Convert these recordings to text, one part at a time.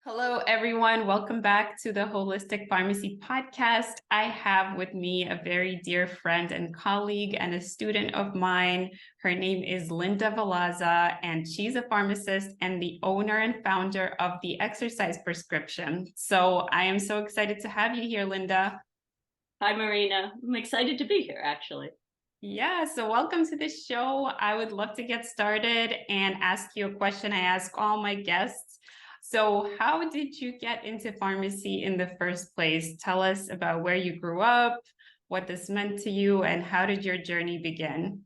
Hello, everyone. Welcome back to the Holistic Pharmacy Podcast. I have with me a very dear friend and colleague and a student of mine. Her name is Linda Valazza, and she's a pharmacist and the owner and founder of the Exercise Prescription. So I am so excited to have you here, Linda. Hi, Marina. I'm excited to be here, actually. Yeah, so welcome to the show. I would love to get started and ask you a question I ask all my guests. So, how did you get into pharmacy in the first place? Tell us about where you grew up, what this meant to you, and how did your journey begin?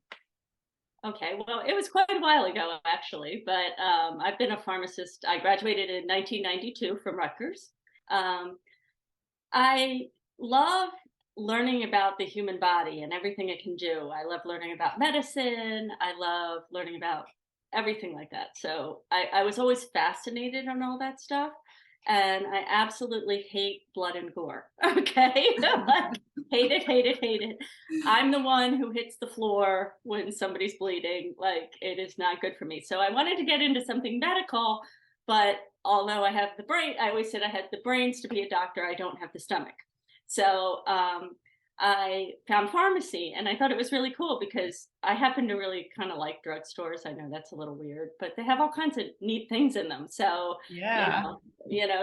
Okay, well, it was quite a while ago, actually, but I've been a pharmacist. I graduated in 1992 from Rutgers. Um, I love learning about the human body and everything it can do. I love learning about medicine. I love learning about everything like that. So I was always fascinated on all that stuff. And I absolutely hate blood and gore. Okay. Like, hate it, hate it, hate it. I'm the one who hits the floor when somebody's bleeding. Like, it is not good for me. So I wanted to get into something medical, but although I have the brain, I always said I had the brains to be a doctor. I don't have the stomach. So I found pharmacy, and I thought it was really cool because I happen to really kind of like drugstores. I know that's a little weird, but they have all kinds of neat things in them. So, Yeah.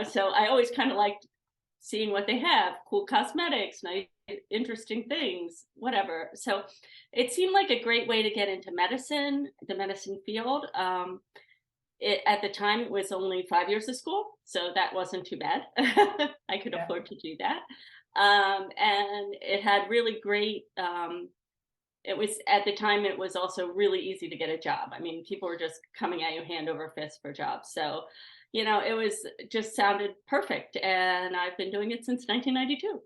so I always kind of liked seeing what they have, cool cosmetics, nice, interesting things, whatever. So it seemed like a great way to get into medicine, the medicine field. At the time, it was only 5 years of school, so that wasn't too bad. I could Yeah. afford to do that. And it had really great, it was at the time, it was also really easy to get a job. I mean, people were just coming at you hand over fist for jobs. So, it was just sounded perfect. And I've been doing it since 1992.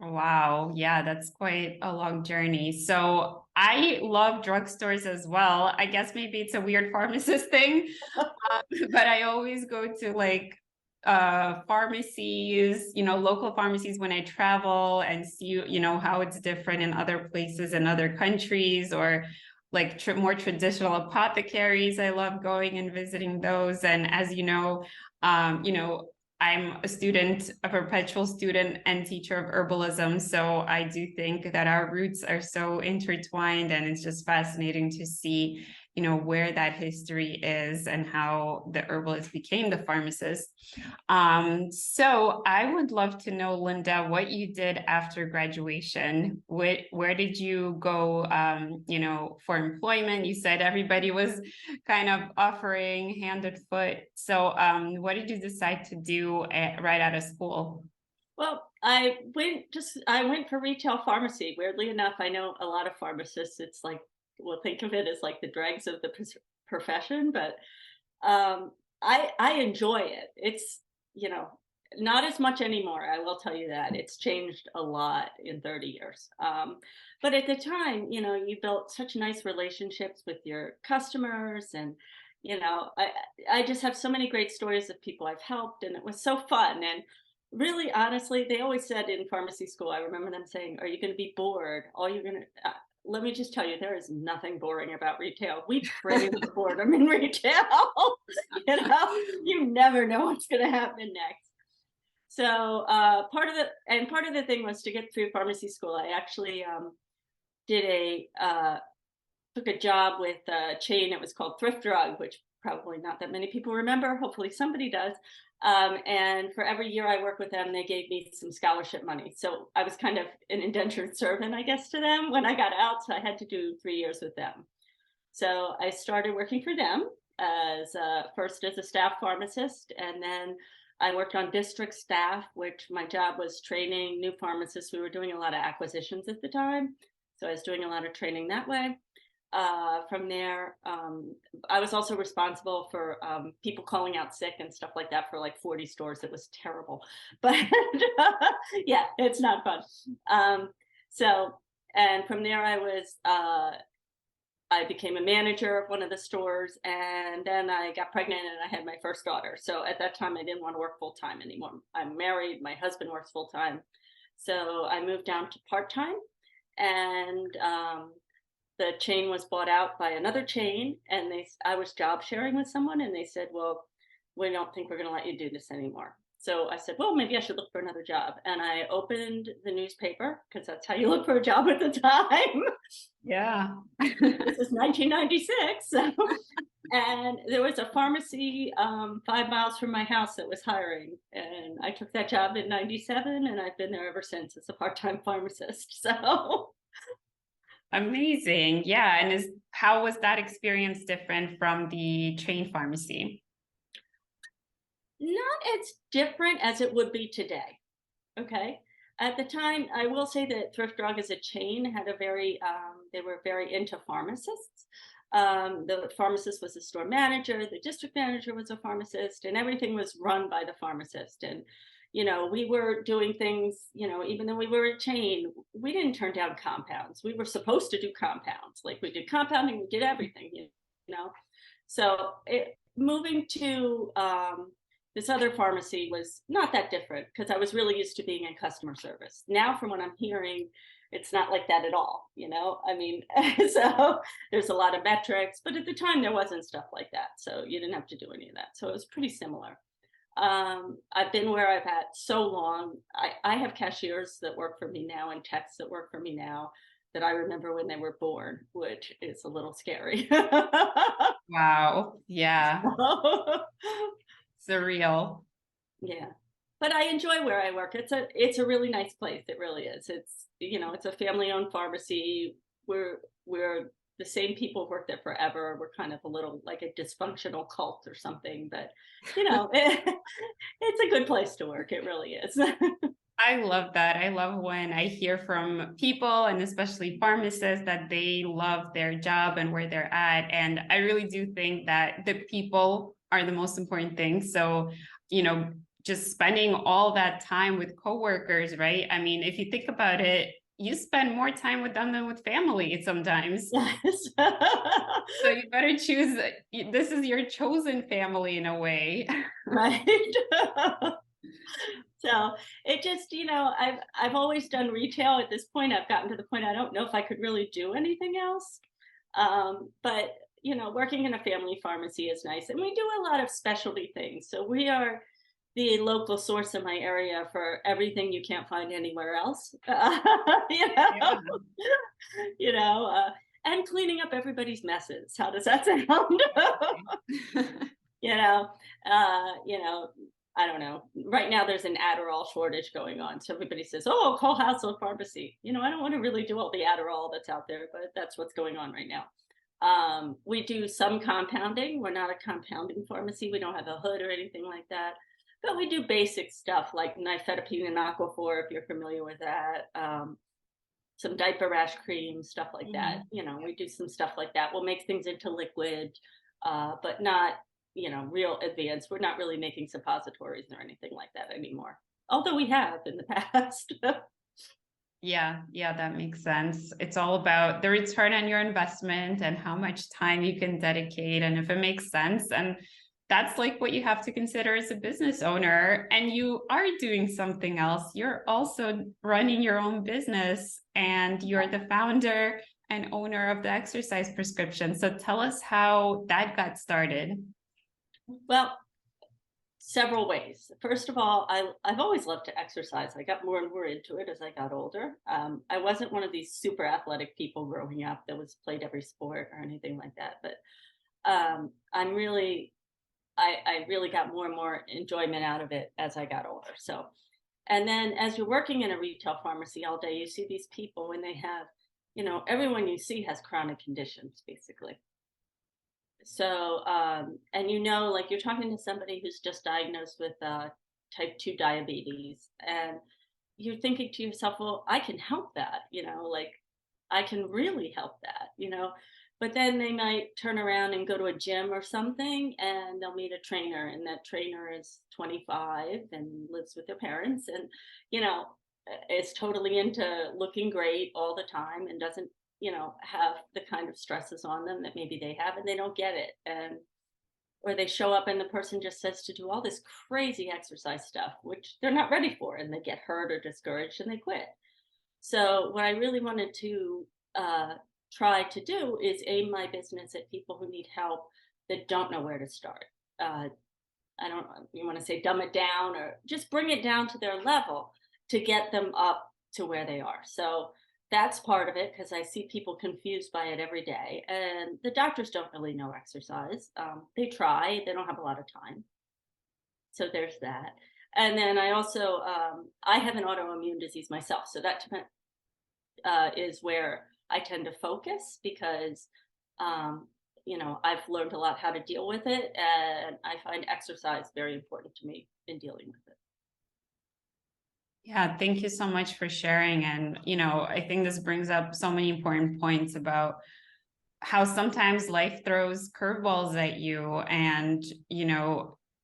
Wow. Yeah, that's quite a long journey. So I love drugstores as well. I guess maybe it's a weird pharmacist thing, but I always go to like pharmacies, local pharmacies when I travel and see, how it's different in other places in other countries or like more traditional apothecaries. I love going and visiting those. And as I'm a student, a perpetual student and teacher of herbalism. So I do think that our roots are so intertwined, and it's just fascinating to see, where that history is and how the herbalist became the pharmacist. So I would love to know, Linda, what you did after graduation. Where did you go, for employment? You said everybody was kind of offering hand and foot. So what did you decide to do right out of school? Well, I went for retail pharmacy. Weirdly enough, I know a lot of pharmacists. It's like, well, think of it as like the dregs of the profession, but I enjoy it. It's not as much anymore. I will tell you that it's changed a lot in 30 years. But at the time, you built such nice relationships with your customers, and I just have so many great stories of people I've helped, and it was so fun. And really, honestly, they always said in pharmacy school, I remember them saying, "Are you going to be bored? All you're going to let me just tell you, there is nothing boring about retail. We pray for boredom in retail. You never know what's going to happen next." So part of the thing was to get through pharmacy school. I actually did took a job with a chain. It was called Thrift Drug, which probably not that many people remember. Hopefully somebody does. And for every year I worked with them, they gave me some scholarship money. So I was kind of an indentured servant, I guess, to them when I got out. So I had to do 3 years with them. So I started working for them as first as a staff pharmacist, and then I worked on district staff, which my job was training new pharmacists. We were doing a lot of acquisitions at the time, so I was doing a lot of training that way. From there, I was also responsible for people calling out sick and stuff like that for like 40 stores. It was terrible, but yeah, it's not fun. So, and from there, I became a manager of one of the stores, and then I got pregnant and I had my first daughter. So at that time, I didn't want to work full time anymore. I'm married, my husband works full time. So I moved down to part time, and the chain was bought out by another chain, and I was job sharing with someone, and they said, well, we don't think we're going to let you do this anymore. So I said, well, maybe I should look for another job. And I opened the newspaper, because that's how you look for a job at the time. Yeah. This is 1996. So, and there was a pharmacy 5 miles from my house that was hiring. And I took that job in 97, and I've been there ever since as a part-time pharmacist. So Amazing. Yeah. And how was that experience different from the chain pharmacy? not as different as it would be today. Okay. At the time, I will say that Thrift Drug as a chain had a very, they were very into pharmacists. The pharmacist was a store manager, the district manager was a pharmacist, and everything was run by the pharmacist. And, we were doing things, even though we were a chain, we didn't turn down compounds. We were supposed to do compounds. Like, we did compounding, we did everything, So moving to this other pharmacy was not that different, because I was really used to being in customer service. Now, from what I'm hearing, it's not like that at all. I mean, so there's a lot of metrics, but at the time there wasn't stuff like that. So you didn't have to do any of that. So it was pretty similar. I've been where I've at so long. I have cashiers that work for me now and techs that work for me now that I remember when they were born, which is a little scary. Wow. Yeah. Surreal. Yeah. But I enjoy where I work. It's a really nice place. It really is. It's a family-owned pharmacy. We're the same people work there forever. We're kind of a little like a dysfunctional cult or something, but it's a good place to work. It really is. I love that. I love when I hear from people, and especially pharmacists, that they love their job and where they're at. And I really do think that the people are the most important thing. So, just spending all that time with coworkers, right? I mean, if you think about it, you spend more time with them than with family sometimes. Yes. So you better choose, this is your chosen family in a way. Right. So it just, I've always done retail. At this point, I've gotten to the point I don't know if I could really do anything else. But working in a family pharmacy is nice, and we do a lot of specialty things. So we are the local source in my area for everything you can't find anywhere else. Yeah. And cleaning up everybody's messes. How does that sound? you know, I don't know. Right now, there's an Adderall shortage going on. So everybody says, oh, call household pharmacy. I don't want to really do all the Adderall that's out there, but that's what's going on right now. We do some compounding. We're not a compounding pharmacy. We don't have a hood or anything like that. But we do basic stuff like nifedipine and Aquaphor, if you're familiar with that. Some diaper rash cream, stuff like that. We do some stuff like that. We'll make things into liquid, but not real advanced. We're not really making suppositories or anything like that anymore, although we have in the past. Yeah, that makes sense. It's all about the return on your investment and how much time you can dedicate, and if it makes sense. And that's like what you have to consider as a business owner. And you are doing something else. You're also running your own business, and you're the founder and owner of the exercise prescription. So tell us how that got started. Well, several ways. First of all, I've always loved to exercise. I got more and more into it as I got older. I wasn't one of these super athletic people growing up that played every sport or anything like that. But I really got more and more enjoyment out of it as I got older. So, and then as you're working in a retail pharmacy all day, you see these people when they have, everyone you see has chronic conditions, basically. So, and like you're talking to somebody who's just diagnosed with type 2 diabetes, and you're thinking to yourself, well, I can help that, like I can really help that, but then they might turn around and go to a gym or something, and they'll meet a trainer, and that trainer is 25 and lives with their parents, and, is totally into looking great all the time and doesn't have the kind of stresses on them that maybe they have, and they don't get it. Or they show up and the person just says to do all this crazy exercise stuff, which they're not ready for, and they get hurt or discouraged and they quit. So what I really wanted to try to do is aim my business at people who need help that don't know where to start. I don't know, you want to say dumb it down or just bring it down to their level to get them up to where they are. So that's part of it because I see people confused by it every day. And the doctors don't really know exercise. They try, they don't have a lot of time. So there's that. And then I also, I have an autoimmune disease myself. So that is where I tend to focus because, I've learned a lot how to deal with it. And I find exercise very important to me in dealing with it. Yeah, thank you so much for sharing. And, I think this brings up so many important points about how sometimes life throws curveballs at you and,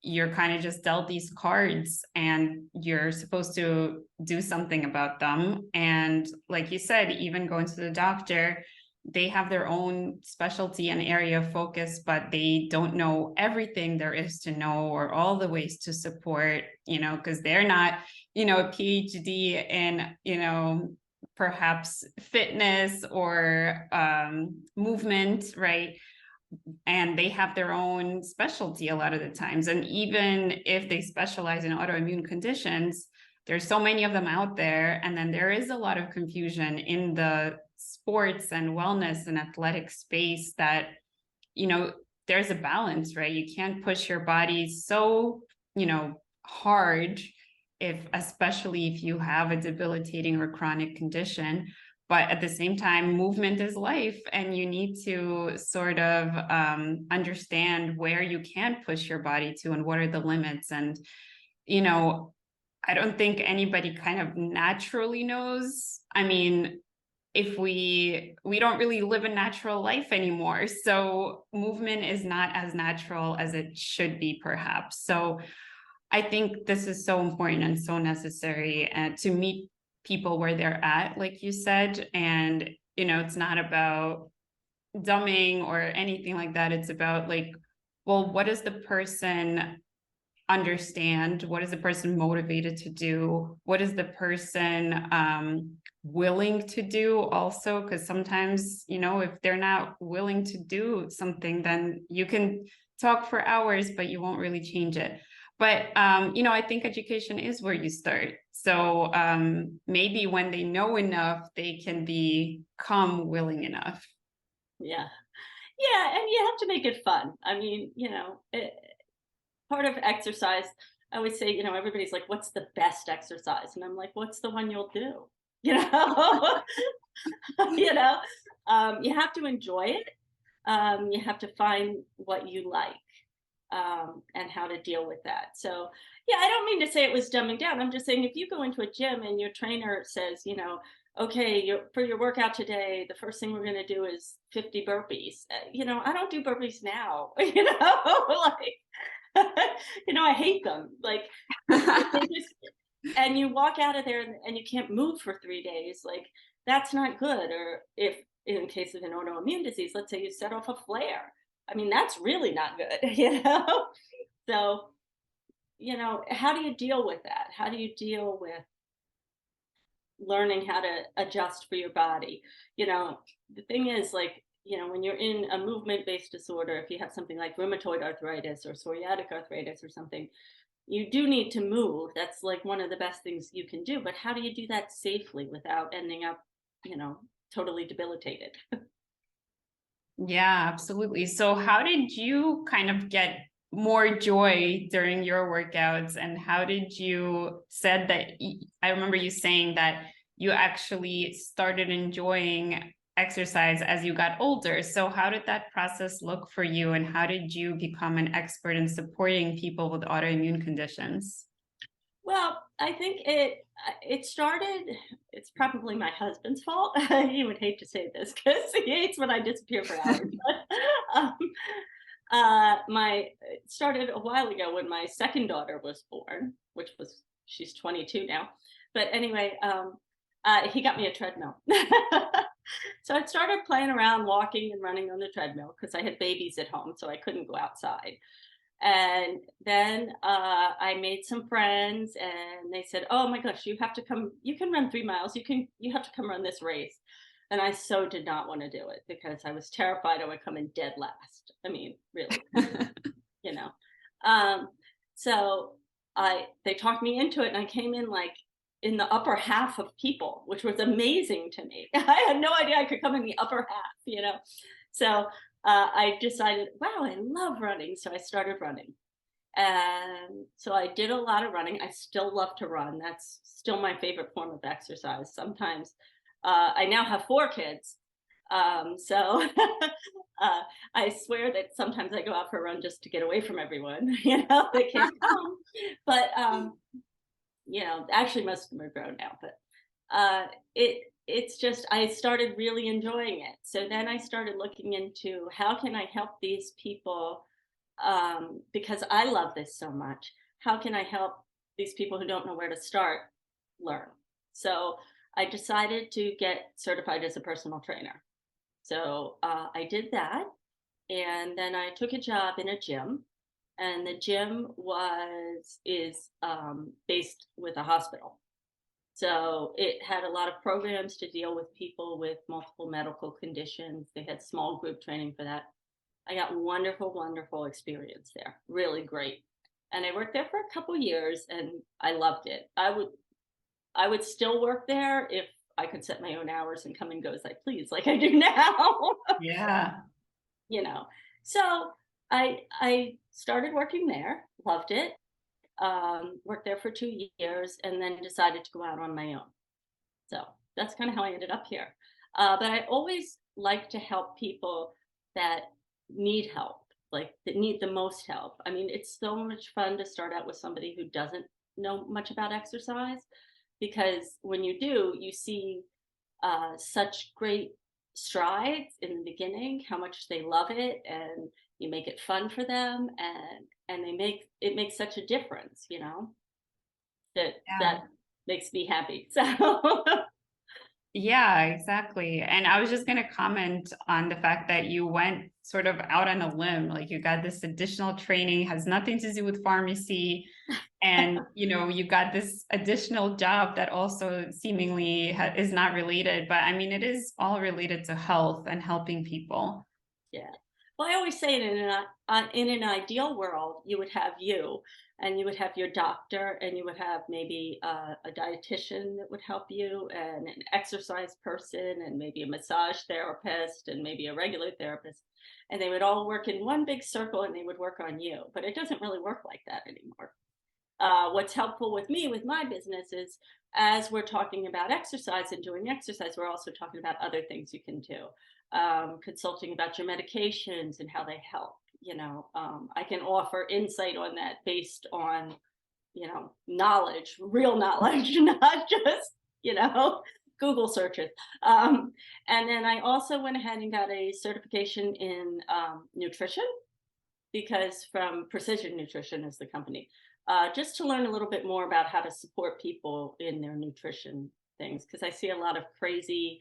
you're kind of just dealt these cards and you're supposed to do something about them. And like you said, even going to the doctor, they have their own specialty and area of focus, but they don't know everything there is to know or all the ways to support, because they're not, a PhD in, perhaps fitness or movement, right? And they have their own specialty a lot of the times. And even if they specialize in autoimmune conditions, there's so many of them out there. And then there is a lot of confusion in the sports and wellness and athletic space that, there's a balance, right? You can't push your body so, hard especially if you have a debilitating or chronic condition. But at the same time, movement is life, and you need to sort of understand where you can push your body to and what are the limits. And, I don't think anybody kind of naturally knows. I mean, if we don't really live a natural life anymore. So movement is not as natural as it should be, perhaps. So I think this is so important and so necessary to meet people where they're at, like you said. And, it's not about dumbing or anything like that. It's about like, well, what does the person understand? What is the person motivated to do? What is the person willing to do also? Because sometimes, if they're not willing to do something, then you can talk for hours, but you won't really change it. But, I think education is where you start. So maybe when they know enough, they can become willing enough. Yeah. Yeah. And you have to make it fun. I mean, part of exercise, I would say, everybody's like, what's the best exercise? And I'm like, what's the one you'll do? You know, you have to enjoy it. You have to find what you like and how to deal with that. So, yeah, I don't mean to say it was dumbing down. I'm just saying if you go into a gym and your trainer says, okay, for your workout today, the first thing we're going to do is 50 burpees. I don't do burpees now. Like, I hate them. Like, and you walk out of there and you can't move for 3 days. Like, that's not good. Or if in case of an autoimmune disease, let's say you set off a flare. I mean, that's really not good, So, how do you deal with that? How do you deal with learning how to adjust for your body? The thing is, like, when you're in a movement-based disorder, if you have something like rheumatoid arthritis or psoriatic arthritis or something, you do need to move. That's like one of the best things you can do. But how do you do that safely without ending up, totally debilitated? Yeah, absolutely. So how did you kind of get more joy during your workouts, and how did you said that I remember you saying that you actually started enjoying exercise as you got older. So how did that process look for you, and how did you become an expert in supporting people with autoimmune conditions? Well, I think it started. It's probably my husband's fault. He would hate to say this because he hates when I disappear for hours. But, it started a while ago when my second daughter was born, she's 22 now. But anyway, he got me a treadmill. So I started playing around, walking and running on the treadmill because I had babies at home, so I couldn't go outside. And then I made some friends, and they said, "Oh my gosh, you have to come. You can run 3 miles. You have to come run this race." And I so did not want to do it because I was terrified I would come in dead last. I mean, really, you know. Um, So they talked me into it, and I came in like in the upper half of people, which was amazing to me. I had no idea I could come in the upper half. So I decided, wow, I love running. So I started running. And so I did a lot of running. I still love to run. That's still my favorite form of exercise. Sometimes I now have 4 kids. So I swear that sometimes I go out for a run just to get away from everyone, they can't come. But actually most of them are grown now, but it's just, I started really enjoying it. So then I started looking into how can I help these people, because I love this so much. How can I help these people who don't know where to start learn? So I decided to get certified as a personal trainer. So I did that, and then I took a job in a gym, and the gym is based with a hospital. So it had a lot of programs to deal with people with multiple medical conditions. They had small group training for that. I got wonderful, wonderful experience there. Really great. And I worked there for a couple years, and I loved it. I would still work there if I could set my own hours and come and go as I please, like I do now. Yeah. So I started working there, loved it, worked there for 2 years, and then decided to go out on my own. So that's kind of how I ended up here. But I always like to help people that need help, like that need the most help. I mean, it's so much fun to start out with somebody who doesn't know much about exercise, because when you do, you see such great strides in the beginning, how much they love it, and you make it fun for them, and it makes such a difference, that makes me happy. So Yeah, exactly. And I was just going to comment on the fact that you went sort of out on a limb, like you got this additional training, has nothing to do with pharmacy. And, you got this additional job that also seemingly is not related, but I mean, it is all related to health and helping people. yeah. Well, I always say in an ideal world, you would have you, and you would have your doctor, and you would have maybe a dietitian that would help you, and an exercise person, and maybe a massage therapist, and maybe a regular therapist. And they would all work in one big circle, and they would work on you. But it doesn't really work like that anymore. What's helpful with me, with my business, is as we're talking about exercise and doing exercise, we're also talking about other things you can do. Consulting about your medications and how they help. I can offer insight on that based on, knowledge, real knowledge, not just, Google searches. And then I also went ahead and got a certification in nutrition, because from Precision Nutrition is the company. Just to learn a little bit more about how to support people in their nutrition things, because I see a lot of crazy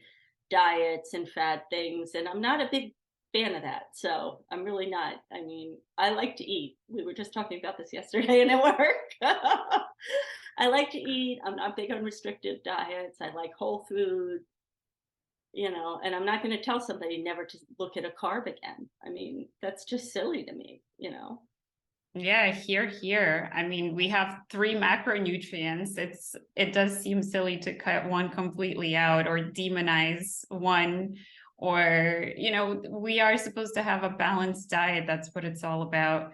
diets and fad things, and I'm not a big fan of that. So I'm really not. I mean, I like to eat. We were just talking about this yesterday and at work. I like to eat. I'm not big on restrictive diets. I like whole food, and I'm not going to tell somebody never to look at a carb again. I mean, that's just silly to me. Yeah, here. I mean, we have 3 macronutrients. It does seem silly to cut one completely out or demonize one, or, we are supposed to have a balanced diet. That's what it's all about.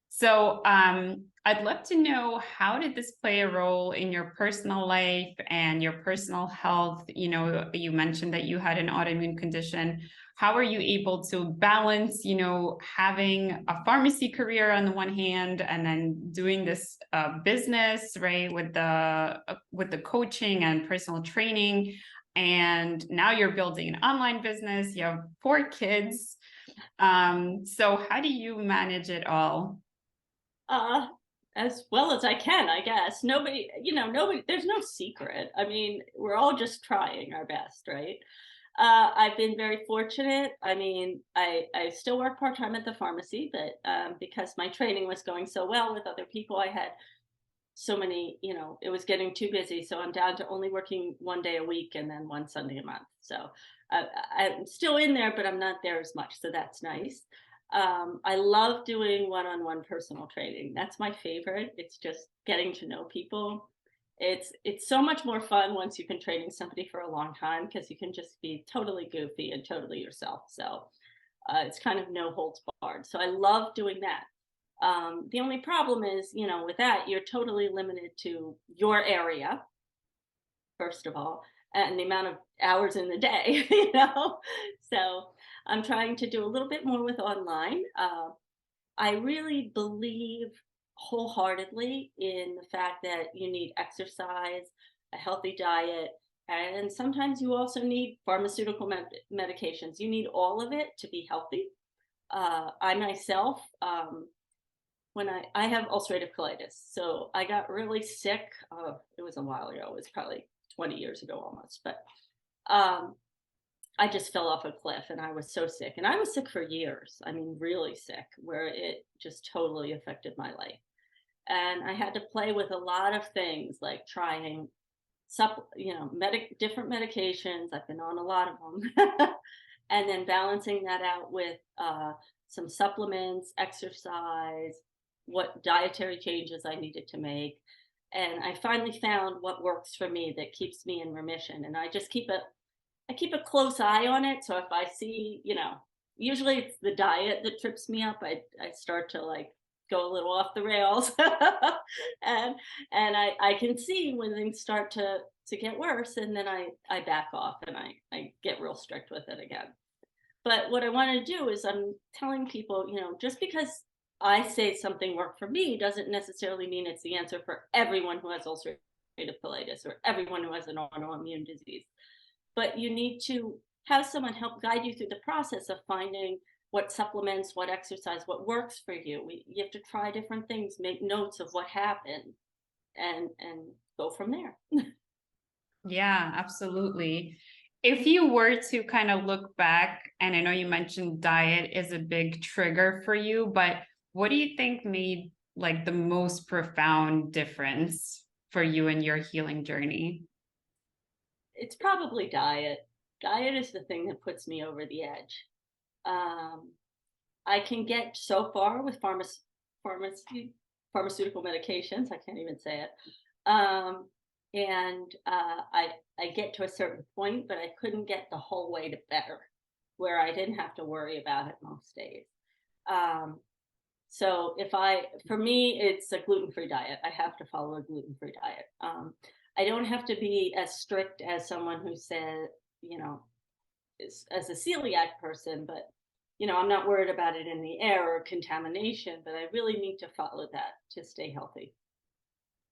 So, I'd love to know, how did this play a role in your personal life and your personal health? You mentioned that you had an autoimmune condition. How are you able to balance, having a pharmacy career on the one hand, and then doing this business, right, with the coaching and personal training, and now you're building an online business. You have 4 kids. So how do you manage it all? Uh, as well as I can, I guess. Nobody, there's no secret. I mean, we're all just trying our best, right? I've been very fortunate. I mean, I still work part-time at the pharmacy, but because my training was going so well with other people, I had so many, it was getting too busy. So I'm down to only working 1 day a week and then 1 Sunday a month. So I'm still in there, but I'm not there as much. So that's nice. I love doing one-on-one personal training. That's my favorite. It's just getting to know people. It's so much more fun once you've been training somebody for a long time, because you can just be totally goofy and totally yourself. So it's kind of no holds barred. So I love doing that. The only problem is, with that, you're totally limited to your area, first of all, and the amount of hours in the day, So I'm trying to do a little bit more with online. I really believe wholeheartedly in the fact that you need exercise, a healthy diet, and sometimes you also need pharmaceutical medications. You need all of it to be healthy. I myself, when I have ulcerative colitis, so I got really sick. It was a while ago. It was probably 20 years ago almost, but I just fell off a cliff and I was so sick. And I was sick for years. I mean, really sick, where it just totally affected my life. And I had to play with a lot of things, like trying different medications. I've been on a lot of them. And then balancing that out with some supplements, exercise, what dietary changes I needed to make. And I finally found what works for me that keeps me in remission. And I just keep a close eye on it. So if I see, usually it's the diet that trips me up. I start to like go a little off the rails, and I can see when things start to get worse, and then I back off and I get real strict with it again. But what I want to do is, I'm telling people, just because I say something worked for me doesn't necessarily mean it's the answer for everyone who has ulcerative colitis or everyone who has an autoimmune disease. But you need to have someone help guide you through the process of finding what supplements, what exercise, what works for you. You have to try different things, make notes of what happened, and go from there. Yeah, absolutely. If you were to kind of look back, and I know you mentioned diet is a big trigger for you, but what do you think made like the most profound difference for you in your healing journey? It's probably diet. Diet is the thing that puts me over the edge. I can get so far with pharmaceutical medications. I can't even say it. I get to a certain point, but I couldn't get the whole way to better, where I didn't have to worry about it most days. So for me, it's a gluten-free diet. I have to follow a gluten-free diet. I don't have to be as strict as someone who said, as a celiac person, but I'm not worried about it in the air or contamination, but I really need to follow that to stay healthy.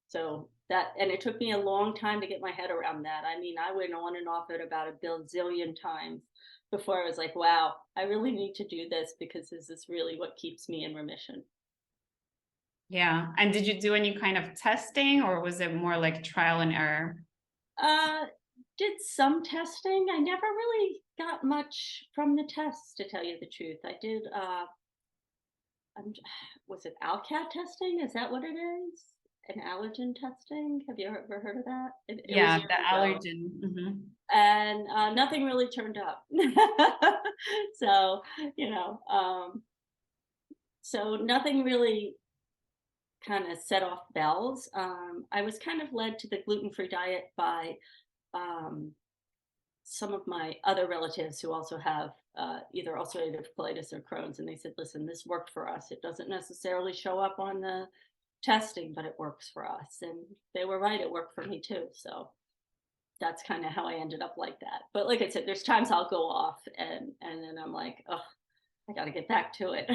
So and it took me a long time to get my head around that. I mean, I went on and off it about a bazillion times before I was like, wow, I really need to do this, because this is really what keeps me in remission. Yeah. And did you do any kind of testing, or was it more like trial and error? Did some testing. I never really got much from the tests, to tell you the truth. I did, was it ALCAT testing? Is that what it is? An allergen testing? Have you ever heard of that? Yeah, the allergen. Mm-hmm. And nothing really turned up. So, so nothing really kind of set off bells. I was kind of led to the gluten-free diet by some of my other relatives who also have either ulcerative colitis or Crohn's, and they said, listen, this worked for us. It doesn't necessarily show up on the testing, but it works for us. And they were right, it worked for me too. So that's kind of how I ended up like that. But like I said, there's times I'll go off and then I'm like, oh, I got to get back to it.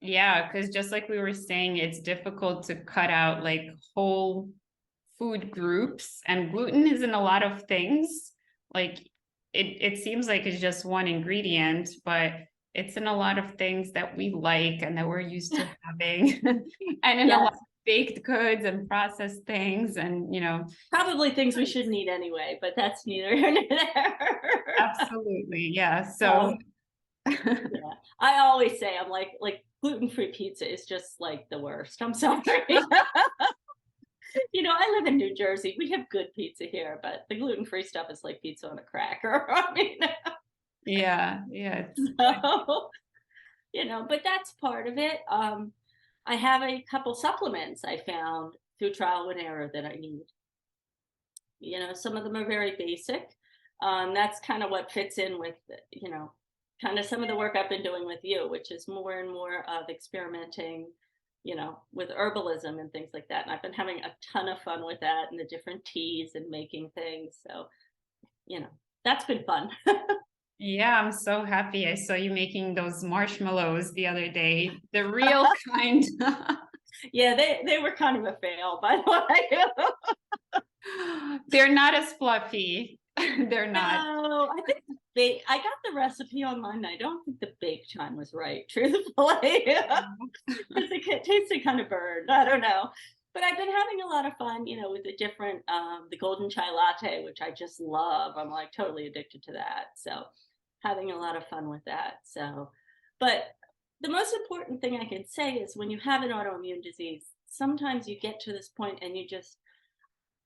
Yeah, because just like we were saying, it's difficult to cut out like whole food groups, and gluten is in a lot of things. Like it seems like it's just one ingredient, but it's in a lot of things that we like and that we're used to having, and in a lot of baked goods and processed things, and probably things we shouldn't eat anyway, but that's neither here nor there. Absolutely, yeah. So yeah. I always say, I'm like gluten-free pizza is just like the worst. I'm sorry. I live in New Jersey. We have good pizza here, but the gluten-free stuff is like pizza on a cracker. I mean, yeah. So, but that's part of it. I have a couple supplements I found through trial and error that I need. Some of them are very basic. That's kind of what fits in with, kind of some of the work I've been doing with you, which is more and more of experimenting, with herbalism and things like that. And I've been having a ton of fun with that and the different teas and making things. So, that's been fun. Yeah, I'm so happy. I saw you making those marshmallows the other day, the real kind. Yeah, they were kind of a fail, by the way. They're not as fluffy. They're not. No, I think I got the recipe online. I don't think the bake time was right, truthfully. Because it tasted kind of burned. I don't know. But I've been having a lot of fun, with the different, the golden chai latte, which I just love. I'm like totally addicted to that. So having a lot of fun with that. So, but the most important thing I can say is when you have an autoimmune disease, sometimes you get to this point and you just,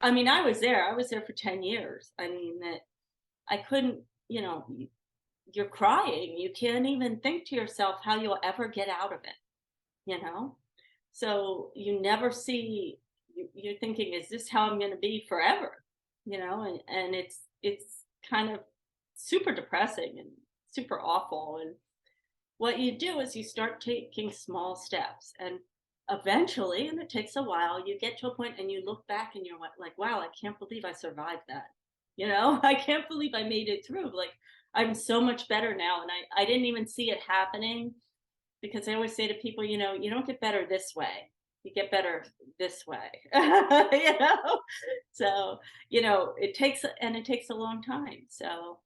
I mean, I was there for 10 years. I mean, that I couldn't, you're crying. You can't even think to yourself how you'll ever get out of it, you know? So you never see, you're thinking, is this how I'm going to be forever? And it's kind of super depressing and super awful. And what you do is you start taking small steps, and eventually, and it takes a while, you get to a point and you look back and you're like, wow, I can't believe I survived that. I can't believe I made it through. Like, I'm so much better now. And I didn't even see it happening, because I always say to people, you don't get better this way. You get better this way. So, it takes a long time. So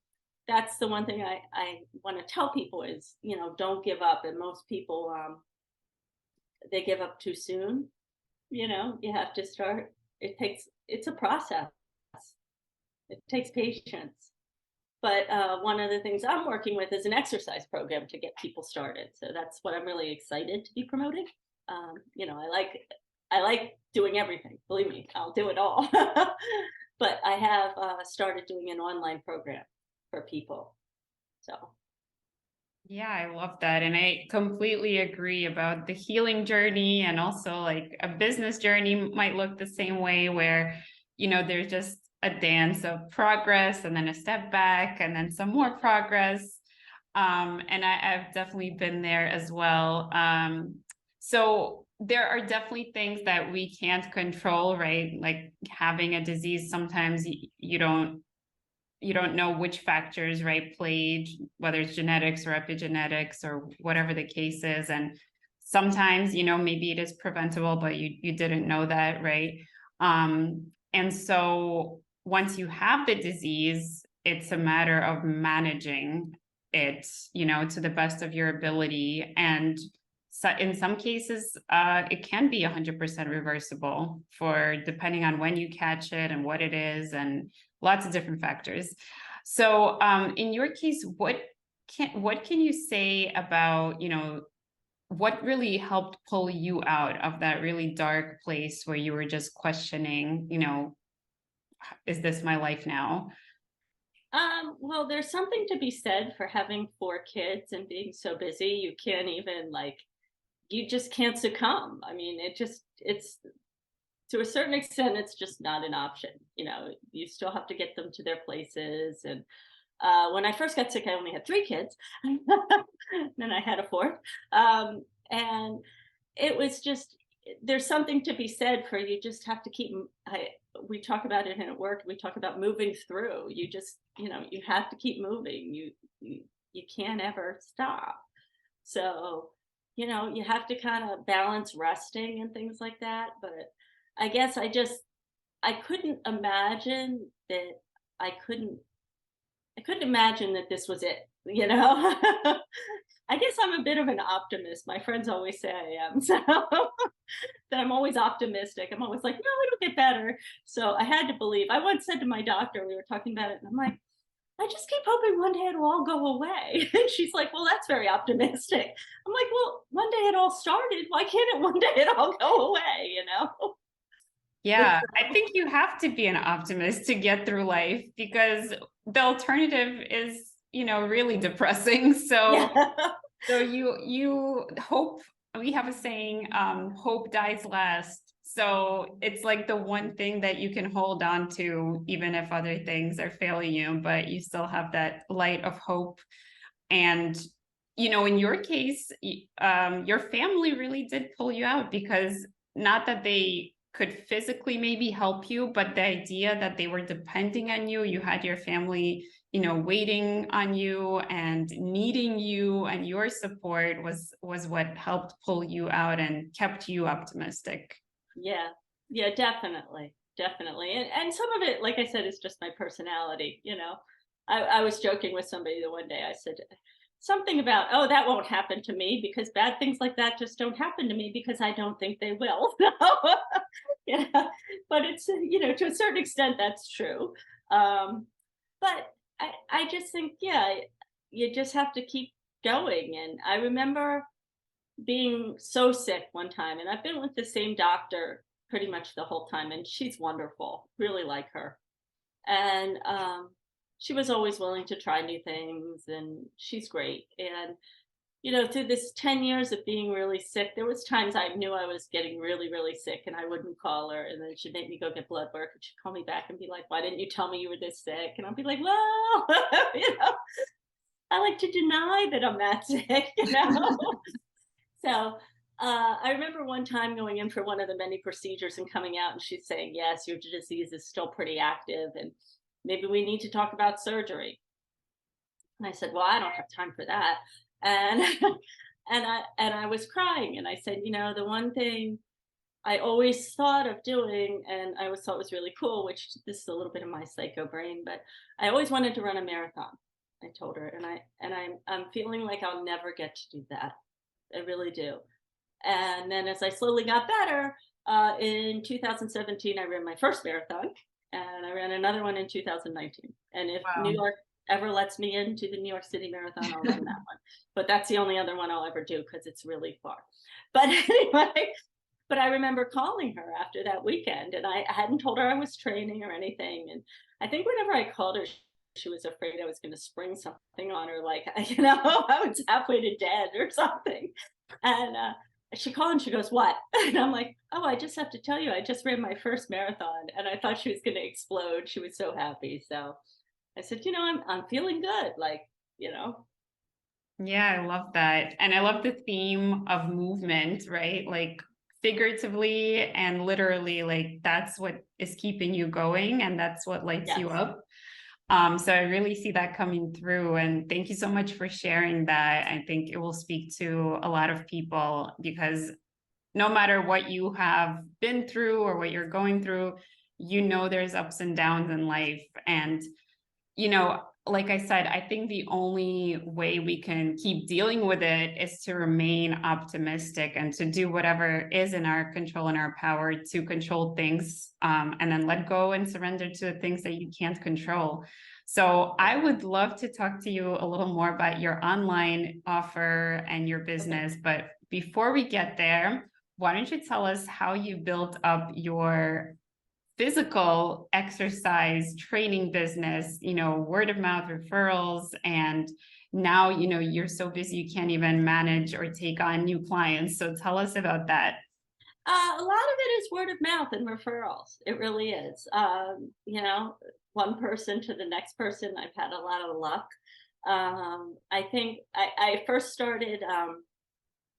that's the one thing I want to tell people is, don't give up. And most people, they give up too soon. You have to start. It's a process. It takes patience. But one of the things I'm working with is an exercise program to get people started. So that's what I'm really excited to be promoting. I like doing everything. Believe me, I'll do it all. But I have started doing an online program for people. So. Yeah, I love that. And I completely agree about the healing journey, and also like a business journey might look the same way, where, there's just a dance of progress and then a step back and then some more progress. And I've definitely been there as well. So there are definitely things that we can't control, right? Like having a disease, sometimes you don't know which factors, right, played, whether it's genetics or epigenetics or whatever the case is. And sometimes, maybe it is preventable, but you didn't know that, right? And so once you have the disease, it's a matter of managing it, to the best of your ability. And so in some cases, it can be 100% reversible, for depending on when you catch it and what it is, and lots of different factors. So in your case, what can you say about, what really helped pull you out of that really dark place where you were just questioning, is this my life now? Well, there's something to be said for having 4 kids and being so busy. You can't even you just can't succumb. I mean, it's to a certain extent, it's just not an option. You still have to get them to their places. And when I first got sick, I only had 3 kids. Then I had a 4th. And it was just, there's something to be said for, you just have to keep, we talk about it at work. We talk about moving through. You just, you have to keep moving. You can't ever stop. So, you have to kind of balance resting and things like that. But I guess I couldn't imagine that I couldn't imagine that this was it, I guess I'm a bit of an optimist. My friends always say I am. So that I'm always optimistic. I'm always like, no, it'll get better. So I had to believe. I once said to my doctor, we were talking about it, and I'm like, I just keep hoping one day it'll all go away. And she's like, well, that's very optimistic. I'm like, well, one day it all started. Why can't it one day it all go away, Yeah, I think you have to be an optimist to get through life, because the alternative is, really depressing. So Yeah. So you hope, we have a saying, hope dies last. So it's like the one thing that you can hold on to, even if other things are failing you, but you still have that light of hope. And, in your case, your family really did pull you out, because not that they could physically maybe help you, but the idea that they were depending on you, you had your family, waiting on you and needing you, and your support was what helped pull you out and kept you optimistic. Yeah, yeah, definitely, definitely. And some of it, like I said, is just my personality. I was joking with somebody the one day. I said something about, oh, that won't happen to me because bad things like that just don't happen to me because I don't think they will. Yeah, but it's, to a certain extent, that's true. But I just think, yeah, you just have to keep going. And I remember being so sick one time, and I've been with the same doctor pretty much the whole time, and she's wonderful, really like her. And she was always willing to try new things, and she's great. And through this 10 years of being really sick, there was times I knew I was getting really, really sick, and I wouldn't call her, and then she'd make me go get blood work, and she'd call me back and be like, why didn't you tell me you were this sick? And I'd be like, well, I like to deny that I'm that sick. So I remember one time going in for one of the many procedures and coming out, and she's saying, yes, your disease is still pretty active, and maybe we need to talk about surgery. And I said, well, I don't have time for that. And and I was crying, and I said, the one thing I always thought of doing, and I always thought was really cool, which this is a little bit of my psycho brain, but I always wanted to run a marathon. I told her, and I'm feeling like I'll never get to do that. I really do. And then as I slowly got better, in 2017, I ran my first marathon, and I ran another one in 2019. And if New Wow. York ever lets me into the New York City Marathon, I'll run that one. But that's the only other one I'll ever do because it's really far. But anyway, but I remember calling her after that weekend, and I hadn't told her I was training or anything. And I think whenever I called her, she was afraid I was going to spring something on her, like, I was halfway to dead or something. And she called and she goes, what? And I'm like, oh, I just have to tell you, I just ran my first marathon. And I thought she was going to explode. She was so happy. So I said, I'm feeling good. Like, you know. Yeah, I love that. And I love the theme of movement, right? Like figuratively and literally, like that's what is keeping you going and that's what lights you Yes. up. So I really see that coming through. And thank you so much for sharing that. I think it will speak to a lot of people, because no matter what you have been through or what you're going through, there's ups and downs in life. And like I said, I think the only way we can keep dealing with it is to remain optimistic and to do whatever is in our control and our power to control things, and then let go and surrender to the things that you can't control. So I would love to talk to you a little more about your online offer and your Okay. business. But before we get there, why don't you tell us how you built up your physical exercise training business, word of mouth referrals, and now, you're so busy you can't even manage or take on new clients. So tell us about that. A lot of it is word of mouth and referrals. It really is. One person to the next person. I've had a lot of luck. I think I first started,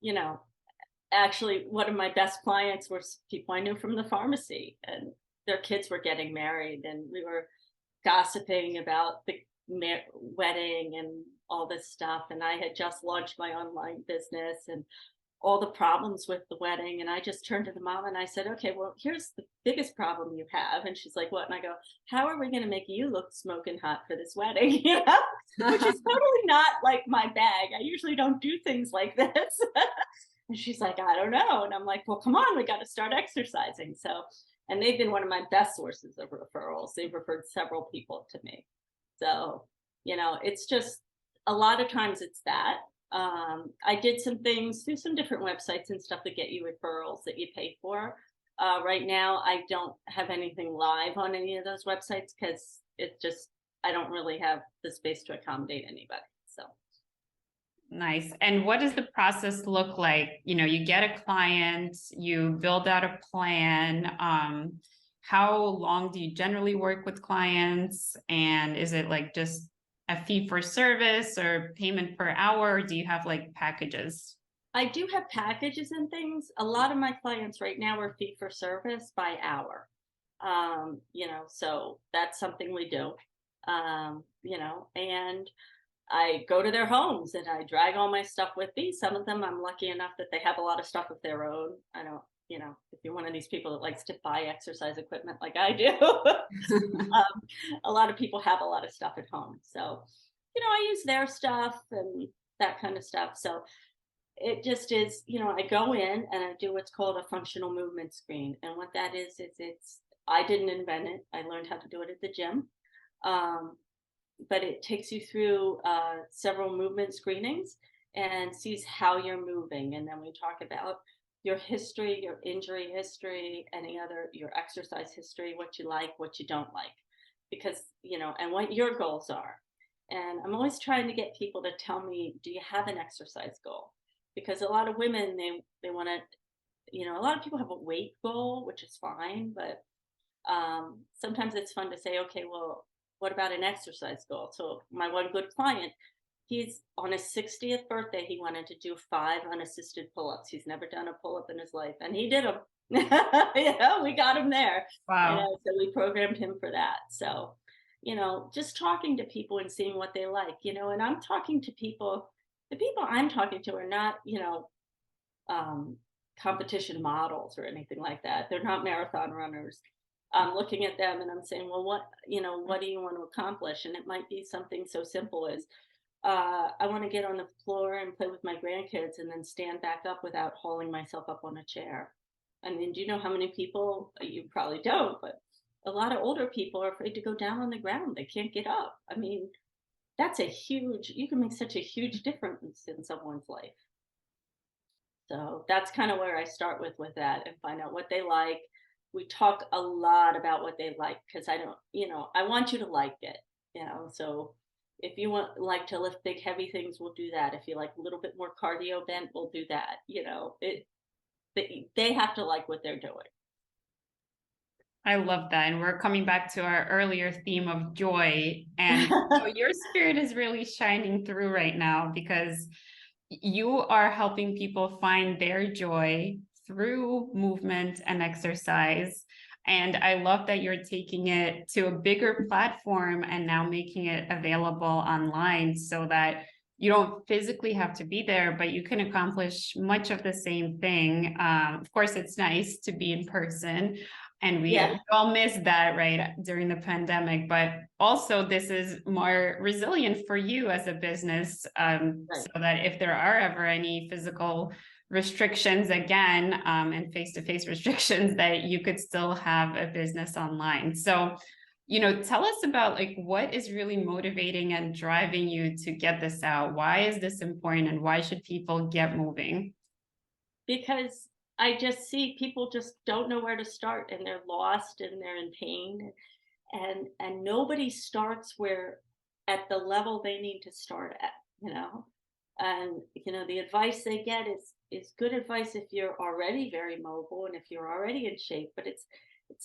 you know, actually, one of my best clients were people I knew from the pharmacy, and their kids were getting married, and we were gossiping about the wedding and all this stuff. And I had just launched my online business and all the problems with the wedding. And I just turned to the mom and I said, okay, well, here's the biggest problem you have. And she's like, what? And I go, how are we going to make you look smoking hot for this wedding? Which is totally not like my bag. I usually don't do things like this. And she's like, I don't know. And I'm like, well, come on, we got to start exercising. So, and they've been one of my best sources of referrals. They've referred several people to me. So, it's just a lot of times it's that. I did some things through some different websites and stuff that get you referrals that you pay for. Right now, I don't have anything live on any of those websites because I don't really have the space to accommodate anybody. So. Nice. And what does the process look like? You know, you get a client, you build out a plan. How long do you generally work with clients? And is it like just a fee for service or payment per hour? Or do you have like packages? I do have packages and things. A lot of my clients right now are fee for service by hour. So that's something we do. And I go to their homes and I drag all my stuff with me. Some of them I'm lucky enough that they have a lot of stuff of their own. I don't, if you're one of these people that likes to buy exercise equipment like I do, a lot of people have a lot of stuff at home. So, I use their stuff and that kind of stuff. So it just is, I go in and I do what's called a functional movement screen. And what that is I didn't invent it. I learned how to do it at the gym. But it takes you through several movement screenings and sees how you're moving. And then we talk about your history, your injury history, your exercise history, what you like, what you don't like, because, and what your goals are. And I'm always trying to get people to tell me, do you have an exercise goal? Because a lot of women, they want to, a lot of people have a weight goal, which is fine, but sometimes it's fun to say, okay, well, what about an exercise goal? So my one good client, he's on his 60th birthday, he wanted to do 5 unassisted pull-ups. He's never done a pull-up in his life, and he did them. We got him there. Wow. So we programmed him for that. So, just talking to people and seeing what they like, and I'm talking to people, the people I'm talking to are not, competition models or anything like that. They're not marathon runners. I'm looking at them and I'm saying, well, what do you want to accomplish? And it might be something so simple as, I want to get on the floor and play with my grandkids and then stand back up without hauling myself up on a chair. I mean, do you know how many people, you probably don't, but a lot of older people are afraid to go down on the ground. They can't get up. I mean, you can make such a huge difference in someone's life. So that's kind of where I start with that and find out what they like. We talk a lot about what they like because I want you to like it, so if you like to lift big, heavy things, we'll do that. If you like a little bit more cardio bent, we'll do that. They have to like what they're doing. I love that. And we're coming back to our earlier theme of joy. And so your spirit is really shining through right now because you are helping people find their joy through movement and exercise. And I love that you're taking it to a bigger platform and now making it available online so that you don't physically have to be there, but you can accomplish much of the same thing. Of course, it's nice to be in person. And we all missed that, right, during the pandemic. But also, this is more resilient for you as a business, right. So that if there are ever any physical restrictions again, and face-to-face restrictions, that you could still have a business online. So, tell us about like what is really motivating and driving you to get this out. Why is this important, and why should people get moving? Because I just see people just don't know where to start and they're lost and they're in pain, and nobody starts at the level they need to start at, and the advice they get is good advice if you're already very mobile and if you're already in shape, but it's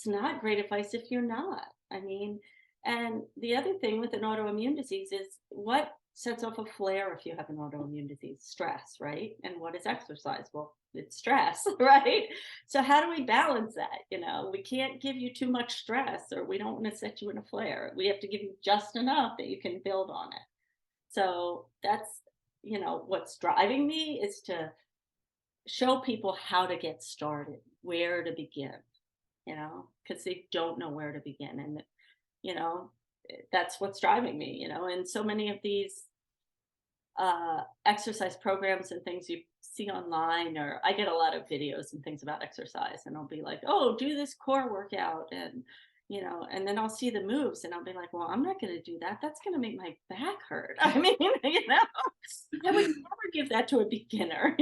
not great advice if you're not. I mean, and the other thing with an autoimmune disease is what sets off a flare if you have an autoimmune disease? Stress, right? And what is exercise? Well, it's stress, right? So how do we balance that? We can't give you too much stress or we don't want to set you in a flare. We have to give you just enough that you can build on it. So that's, what's driving me is to show people how to get started, where to begin, because they don't know where to begin. And, that's what's driving me, and so many of these exercise programs and things you see online, or I get a lot of videos and things about exercise, and I'll be like, oh, do this core workout, and and then I'll see the moves and I'll be like, well, I'm not going to do that. That's going to make my back hurt. I mean, I would never give that to a beginner,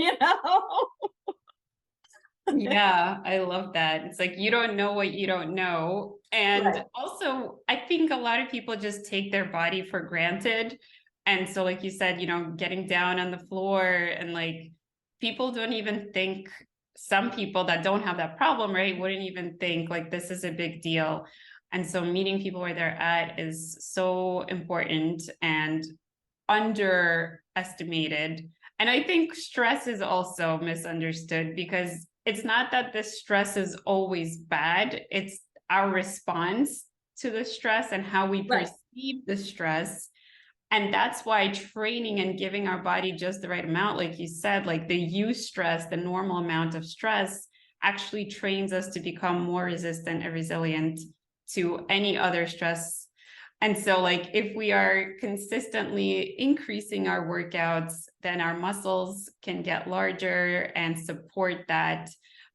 Yeah, I love that. It's like you don't know what you don't know. And also, I think a lot of people just take their body for granted. And so, like you said, getting down on the floor, and like people don't even think, some people that don't have that problem, right, wouldn't even think like this is a big deal. And so meeting people where they're at is so important and underestimated. And I think stress is also misunderstood, because it's not that the stress is always bad, it's our response to the stress and how we Right. perceive the stress. And that's why training and giving our body just the right amount, like you said, like the use stress, the normal amount of stress, actually trains us to become more resistant and resilient to any other stress. And so, like, if we are consistently increasing our workouts, then our muscles can get larger and support that,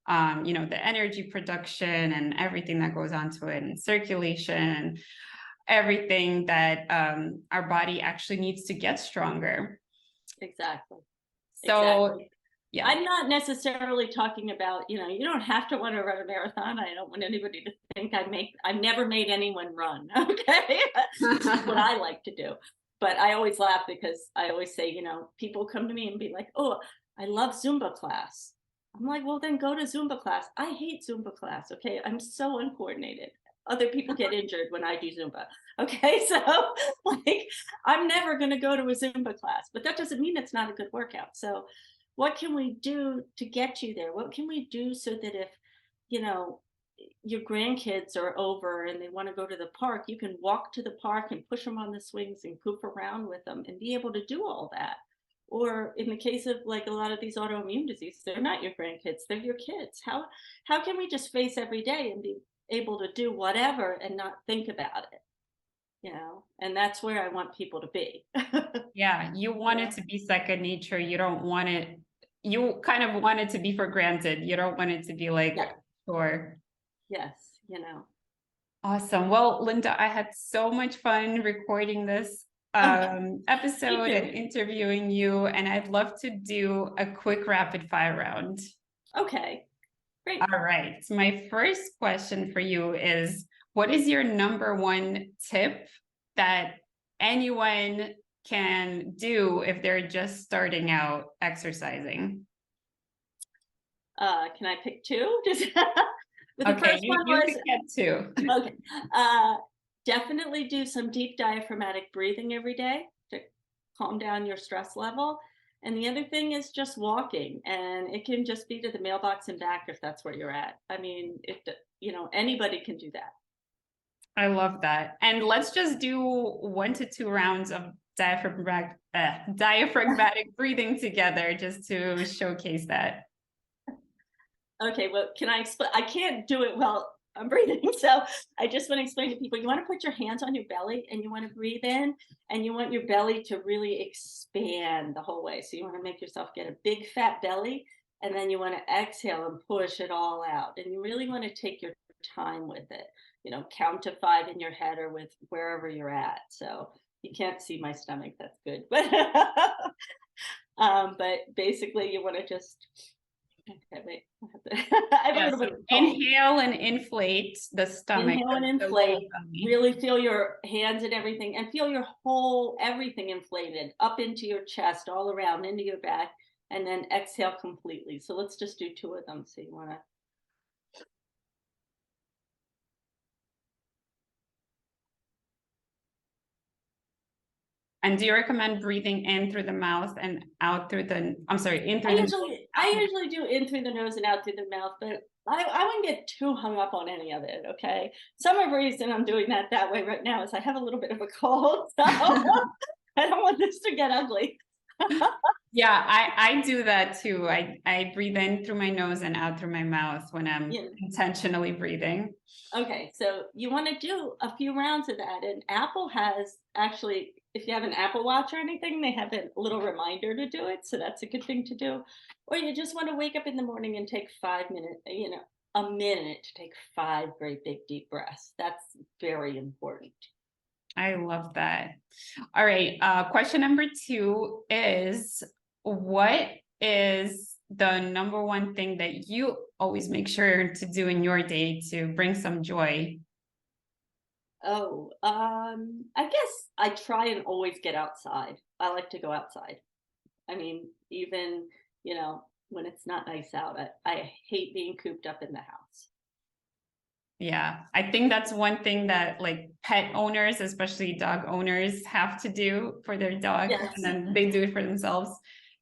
the energy production and everything that goes on to it, and circulation, everything that our body actually needs to get stronger. Exactly. So, exactly. yeah. I'm not necessarily talking about, you don't have to want to run a marathon. I don't want anybody to think I've never made anyone run. Okay. It's just what I like to do. But I always laugh because I always say, people come to me and be like, oh, I love Zumba class. I'm like, well, then go to Zumba class. I hate Zumba class. Okay. I'm so uncoordinated. Other people get injured when I do Zumba. Okay. So like, I'm never going to go to a Zumba class, but that doesn't mean it's not a good workout. So what can we do to get you there? What can we do so that if, your grandkids are over and they want to go to the park, you can walk to the park and push them on the swings and poop around with them and be able to do all that? Or in the case of like a lot of these autoimmune diseases, they're not your grandkids, they're your kids. How can we just face every day and be able to do whatever and not think about it? And that's where I want people to be. Yeah, you want it to be second nature. You don't want it, you kind of want it to be for granted. You don't want it to be like, Yeah. sure. Yes. Awesome. Well, Linda, I had so much fun recording this episode and interviewing you, and I'd love to do a quick rapid fire round. Okay, great. All right. So my first question for you is, what is your number one tip that anyone can do if they're just starting out exercising? Can I pick two? Just the Okay, first you one was can get two. okay. Definitely do some deep diaphragmatic breathing every day to calm down your stress level. And the other thing is just walking, and it can just be to the mailbox and back if that's where you're at. I mean, anybody can do that. I love that. And let's just do 1 to 2 rounds of diaphragmatic breathing together, just to showcase that. Okay, well, can I explain? I can't do it while I'm breathing. So I just want to explain to people, you want to put your hands on your belly and you want to breathe in, and you want your belly to really expand the whole way. So you want to make yourself get a big fat belly, and then you want to exhale and push it all out. And you really want to take your time with it. Count to 5 in your head or with wherever you're at. So you can't see my stomach. That's good. But basically you want to just, okay, wait. I have a little bit of inhale and inflate the stomach. Inhale and inflate. Really feel your hands and everything, and feel your everything inflated up into your chest, all around, into your back, and then exhale completely. So let's just do 2 of them. So you want to. And do you recommend breathing in through the mouth and out through the, I'm sorry, in through I usually do in through the nose and out through the mouth, but I wouldn't get too hung up on any of it, okay? Some of the reason I'm doing that way right now is I have a little bit of a cold, so I don't want this to get ugly. Yeah, I do that too. I breathe in through my nose and out through my mouth when I'm intentionally breathing. Okay, so you want to do a few rounds of that. And Apple has actually, if you have an Apple Watch or anything, they have a little reminder to do it. So that's a good thing to do. Or you just want to wake up in the morning and take 5 minutes, a minute to take 5 very big deep breaths. That's very important. I love that. All right. Question number 2 is, what is the number one thing that you always make sure to do in your day to bring some joy? I guess I try and always get outside. I like to go outside. I mean, even, when it's not nice out, I hate being cooped up in the house. Yeah, I think that's one thing that like pet owners, especially dog owners, have to do for their dog, and Yes. then they do it for themselves.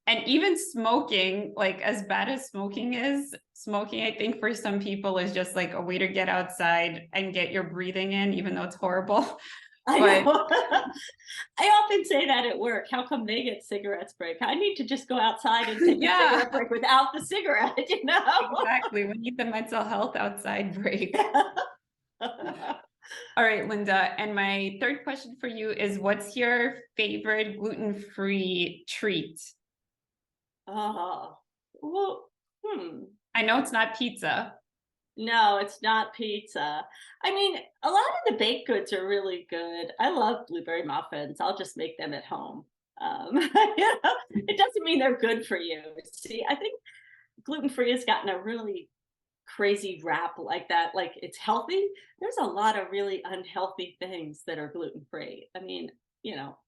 And even smoking, like as bad as smoking is, smoking, I think for some people is just like a way to get outside and get your breathing in, even though it's horrible. I But know. I often say that at work. How come they get cigarettes break? I need to just go outside and take a yeah, cigarette break without the cigarette, you know? exactly. We need the mental health outside break. All right, Linda. And my third question for you is, what's your favorite gluten-free treat? Oh, well, I know it's not pizza. no, it's not pizza. I mean, a lot of the baked goods are really good. I love blueberry muffins. I'll just make them at home. It doesn't mean they're good for you. See, I think gluten free has gotten a really crazy rap like that. Like it's healthy. There's a lot of really unhealthy things that are gluten free. I mean, you know,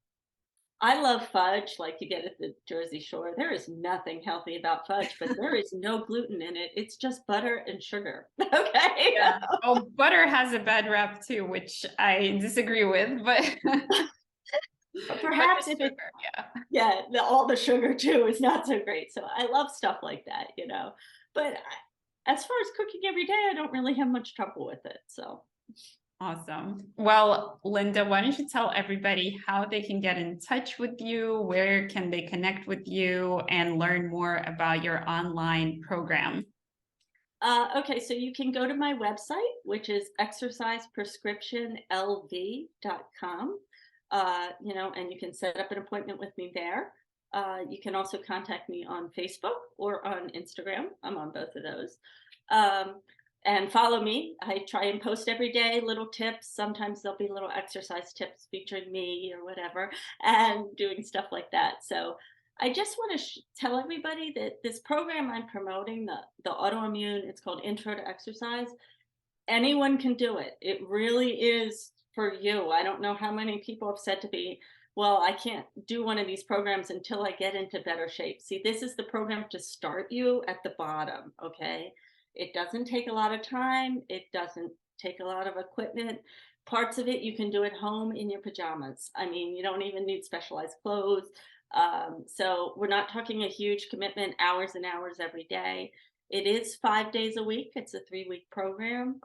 I love fudge like you get at the Jersey Shore. There is nothing healthy about fudge, but there is no gluten in it. It's just butter and sugar. Okay. Yeah. Oh, butter has a bad rap too, which I disagree with, but But but the perhaps if it, sugar, yeah. yeah, all the sugar too is not so great. So I love stuff like that, you know. But as far as cooking every day, I don't really have much trouble with it. So Awesome. Well, Linda, why don't you tell everybody how they can get in touch with you? Where can they connect with you and learn more about your online program? Okay, so you can go to my website, which is exerciseprescriptionlv.com. And you can set up an appointment with me there. You can also contact me on Facebook or on Instagram. I'm on both of those. And follow me. I try and post every day little tips. Sometimes there'll be little exercise tips featuring me or whatever, and doing stuff like that. So I just want to tell everybody that this program I'm promoting, the autoimmune, it's called Intro to Exercise. Anyone can do it. It really is for you. I don't know how many people have said to me, well, I can't do one of these programs until I get into better shape. See, this is the program to start you at the bottom, okay? It doesn't take a lot of time. It doesn't take a lot of equipment. Parts of it you can do at home in your pajamas. I mean, you don't even need specialized clothes. So we're not talking a huge commitment, hours and hours every day. It is 5 days a week. It's a 3-week program.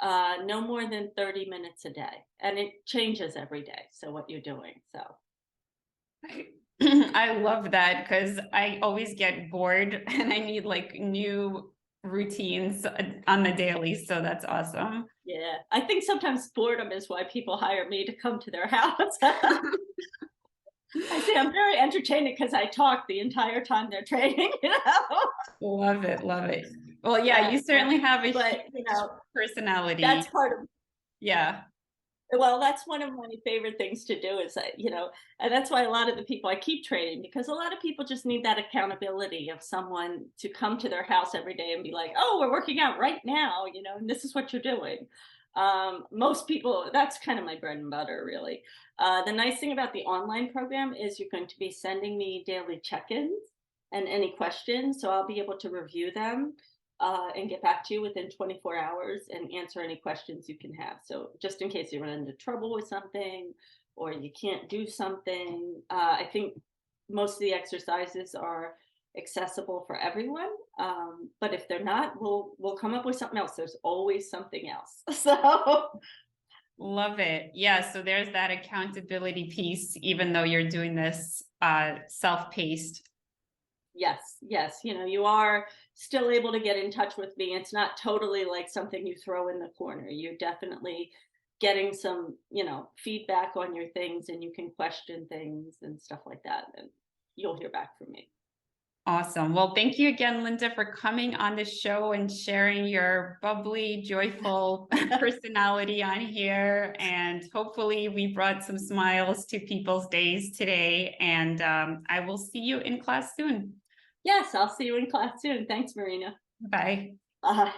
No more than 30 minutes a day. And it changes every day. So what you're doing. So I love that because I always get bored and I need like new routines on the daily. So that's awesome. yeah, I think sometimes boredom is why people hire me to come to their house. I say I'm very entertaining because I talk the entire time they're training, you know? Love it. Love it. Well, yeah, Yeah, you certainly have a but huge that's personality. part of, Yeah. well, that's one of my favorite things to do is that, and that's why a lot of the people I keep training, because a lot of people just need that accountability of someone to come to their house every day and be like, oh, we're working out right now, and this is what you're doing. Most people, that's kind of my bread and butter, really. The nice thing about the online program is you're going to be sending me daily check-ins and any questions. So I'll be able to review them and get back to you within 24 hours and answer any questions you can have. So just in case you run into trouble with something or you can't do something, I think most of the exercises are accessible for everyone. But if they're not, we'll come up with something else. There's always something else. So Love it. Yeah. So there's that accountability piece, even though you're doing this self-paced. yes, you are still able to get in touch with me. It's not totally like something you throw in the corner. You're definitely getting some, feedback on your things, and you can question things and stuff like that, and you'll hear back from me. Awesome. Well, thank you again, Linda, for coming on the show and sharing your bubbly, joyful personality on here. And hopefully we brought some smiles to people's days today. And I will see you in class soon. Yes, I'll see you in class soon. Thanks, Marina. Bye. Bye.